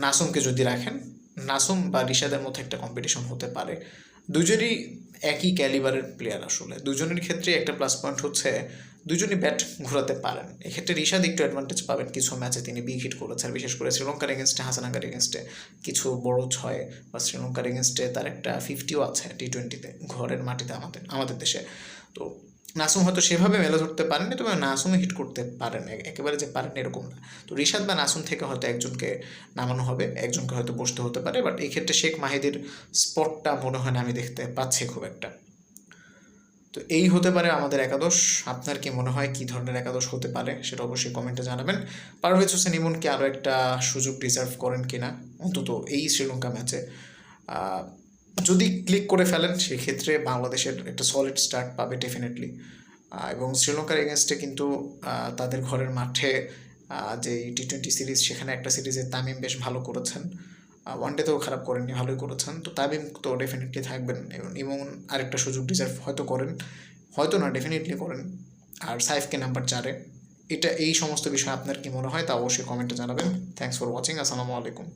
নাসুমকে যদি রাখেন, নাসুম বা রিশাদের মধ্যে একটা কম্পিটিশন হতে পারে। দুজনই একই ক্যালিবারের প্লেয়ার, আসলে দুজনের ক্ষেত্রে একটা প্লাস পয়েন্ট হচ্ছে দুজনই ব্যাট ঘোরাতে পারেন। এক্ষেত্রে রিশাদ একটু অ্যাডভান্টেজ পাবেন, কিছু ম্যাচে তিনি বিগ হিট করেছেন, বিশেষ করে শ্রীলঙ্কার এগেনস্টে, হাসানাঙ্গার এগেনস্টে কিছু বড় ছয়, বা শ্রীলঙ্কার এগেনস্টে তার একটা 50ও আছে T20-তে, ঘরের মাটিতে, আমাদের দেশে। তো নাসুম হয়তো সেভাবে মেলে ধরতে পারেননি, তবে নাসুমও হিট করতে পারেন, একেবারে যে পারেন এরকম না। তো রিশাদ বা নাসুম থেকে হয়তো একজনকে নামানো হবে, একজনকে হয়তো বসতে হতে পারে, বাট এই ক্ষেত্রে শেখ মাহিদির স্পটটা মনে হয় না আমি দেখতে পাচ্ছি খুব একটা। তো এই হতে পারে আমাদের একাদশ। আপনার কি মনে হয় কী ধরনের একাদশ হতে পারে সেটা অবশ্যই কমেন্টে জানাবেন। পারভেজ হোসেন ইমনকে আরও একটা সুযোগ ডিজার্ভ করেন কিনা, অন্তত এই শ্রীলঙ্কা ম্যাচে যদি ক্লিক করে ফেলেন, সেক্ষেত্রে বাংলাদেশের একটা সলিড স্টার্ট পাবে ডেফিনেটলি। এবং শ্রীলঙ্কার এগেনস্টে কিন্তু তাদের ঘরের মাঠে যে T20 সিরিজ, সেখানে একটা সিরিজে তামিম বেশ ভালো করেছেন, ওয়ানডেতেও খারাপ করেননি, ভালোই করেছেন। তো তামিম তো ডেফিনেটলি থাকবেন, এবং আরেকটা সুযোগ ডিজার্ভ হয়তো করেন, হয়তো না ডেফিনেটলি করেন। আর সাইফকে নাম্বার 4-এ। এই সমস্ত বিষয় আপনার কি মনে হয় তা অবশ্যই কমেন্টে জানাবেন। Thanks for watching. আসসালামু আলাইকুম।